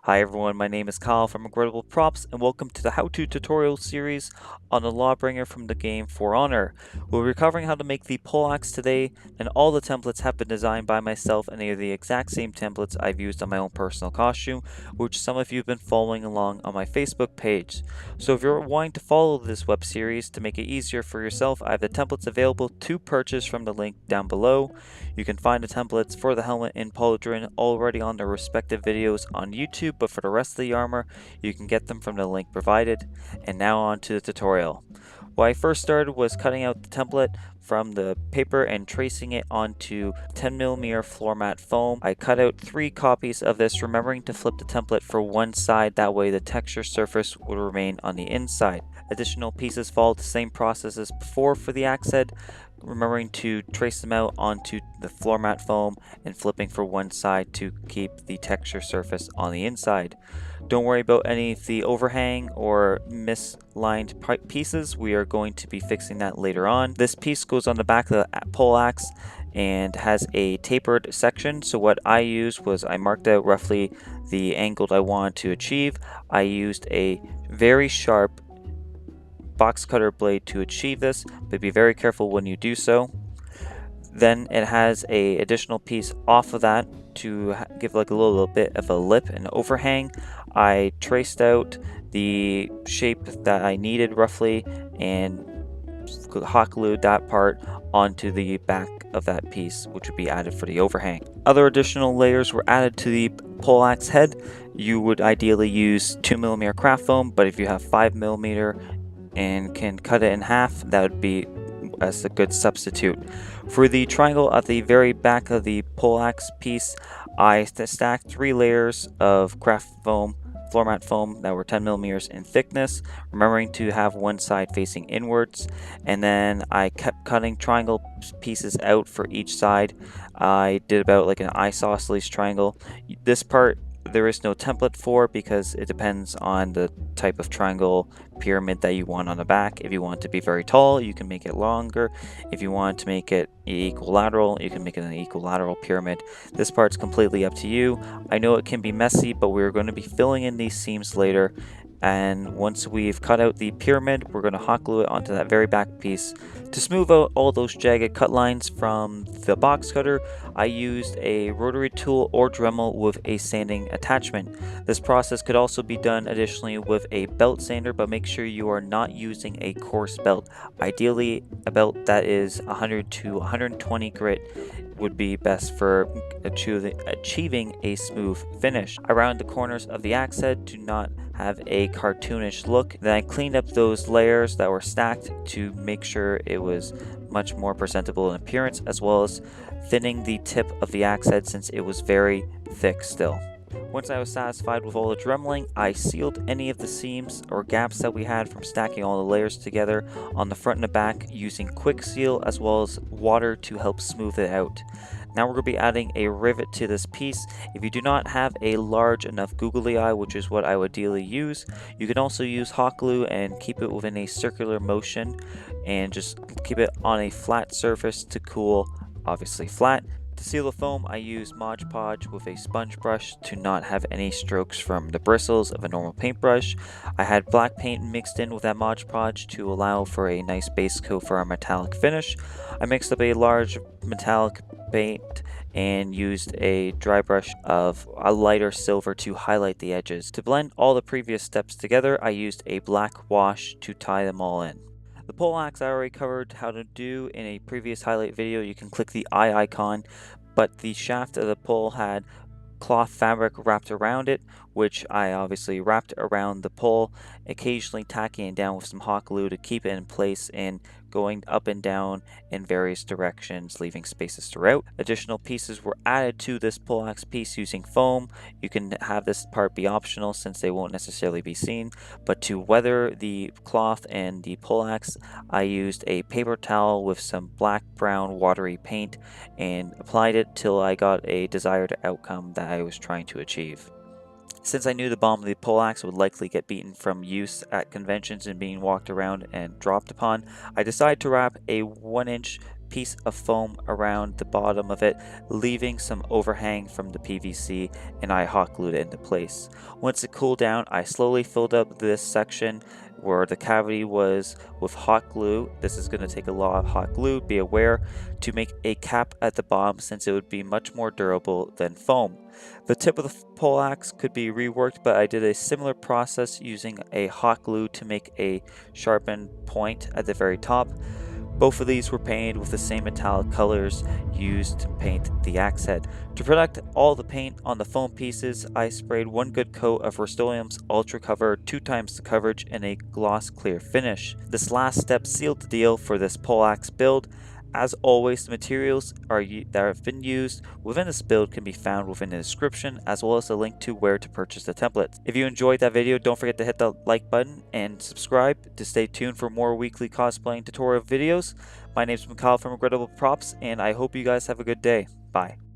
Hi everyone, my name is Kyle from Regrettable Props, and welcome to the how-to tutorial series on the Lawbringer from the game For Honor. We'll be covering how to make the Poleaxe today, and all the templates have been designed by myself, and they are the exact same templates I've used on my own personal costume, which some of you have been following along on my Facebook page. So if you're wanting to follow this web series to make it easier for yourself, I have the templates available to purchase from the link down below. You can find the templates for the helmet and pauldron already on their respective videos on YouTube, but for the rest of the armor, you can get them from the link provided. And now on to the tutorial. What I first started was cutting out the template from the paper and tracing it onto 10mm floor mat foam. I cut out 3 copies of this, remembering to flip the template for one side, that way the texture surface would remain on the inside. Additional pieces followed the same process as before for the axe head, remembering to trace them out onto the floor mat foam and flipping for one side to keep the texture surface on the inside. Don't worry about any of the overhang or misaligned pieces. We are going to be fixing that later on. This piece goes on the back of the poleaxe and has a tapered section. So what I used was I marked out roughly the angle I wanted to achieve. I used a very sharp box cutter blade to achieve this, but be very careful when you do so. Then it has a additional piece off of that to give like a little bit of a lip and overhang. I traced out the shape that I needed roughly and hot glued that part onto the back of that piece, which would be added for the overhang. Other additional layers were added to the poleaxe head. You would ideally use 2mm craft foam, but if you have 5mm and can cut it in half, that would be as a good substitute. For the triangle at the very back of the poleaxe piece, I stacked 3 layers of craft foam, floor mat foam that were 10mm in thickness, remembering to have one side facing inwards, and then I kept cutting triangle pieces out for each side. I did about like an isosceles triangle. This part there is no template for because it depends on the type of triangle pyramid that you want on the back. If you want it to be very tall, you can make it longer. If you want to make it equilateral, you can make it an equilateral pyramid. This part's completely up to you. I know it can be messy, but we're going to be filling in these seams later. And once we've cut out the pyramid, we're going to hot glue it onto that very back piece. To smooth out all those jagged cut lines from the box cutter, I used a rotary tool or Dremel with a sanding attachment. This process could also be done additionally with a belt sander, but make sure you are not using a coarse belt. Ideally, a belt that is 100 to 120 grit would be best for achieving a smooth finish. Around the corners of the axe head to not have a cartoonish look. Then I cleaned up those layers that were stacked to make sure it was much more presentable in appearance, as well as thinning the tip of the axe head since it was very thick still. Once I was satisfied with all the dremeling, I sealed any of the seams or gaps that we had from stacking all the layers together on the front and the back using quick seal as well as water to help smooth it out. Now we're going to be adding a rivet to this piece. If you do not have a large enough googly eye, which is what I would ideally use, you can also use hot glue and keep it within a circular motion and just keep it on a flat surface to cool, obviously flat. To seal the foam, I used Modge Podge with a sponge brush to not have any strokes from the bristles of a normal paintbrush. I had black paint mixed in with that Modge Podge to allow for a nice base coat for our metallic finish. I mixed up a large metallic paint and used a dry brush of a lighter silver to highlight the edges. To blend all the previous steps together, I used a black wash to tie them all in. The poleaxe I already covered how to do in a previous highlight video. You can click the eye icon, but the shaft of the pole had cloth fabric wrapped around it, which I obviously wrapped around the pole, occasionally tacking it down with some hot glue to keep it in place and going up and down in various directions, leaving spaces throughout. Additional pieces were added to this poleaxe piece using foam. You can have this part be optional since they won't necessarily be seen, but to weather the cloth and the poleaxe, I used a paper towel with some black brown watery paint and applied it till I got a desired outcome that I was trying to achieve. Since I knew the bottom of the poleaxe would likely get beaten from use at conventions and being walked around and dropped upon, I decided to wrap a 1-inch piece of foam around the bottom of it, leaving some overhang from the PVC, and I hot glued it into place. Once it cooled down, I slowly filled up this section where the cavity was with hot glue. This is going to take a lot of hot glue, be aware, to make a cap at the bottom since it would be much more durable than foam. The tip of the poleaxe could be reworked, but I did a similar process using a hot glue to make a sharpened point at the very top. Both of these were painted with the same metallic colors used to paint the axe head. To protect all the paint on the foam pieces, I sprayed one good coat of Rust-oleum Ultra cover, 2 times the coverage, and a gloss clear finish. This last step sealed the deal for this poleaxe build. As always, the materials that have been used within this build can be found within the description, as well as a link to where to purchase the templates. If you enjoyed that video, don't forget to hit the like button and subscribe to stay tuned for more weekly cosplaying tutorial videos. My name is Mikhail from Regrettable Props, and I hope you guys have a good day. Bye.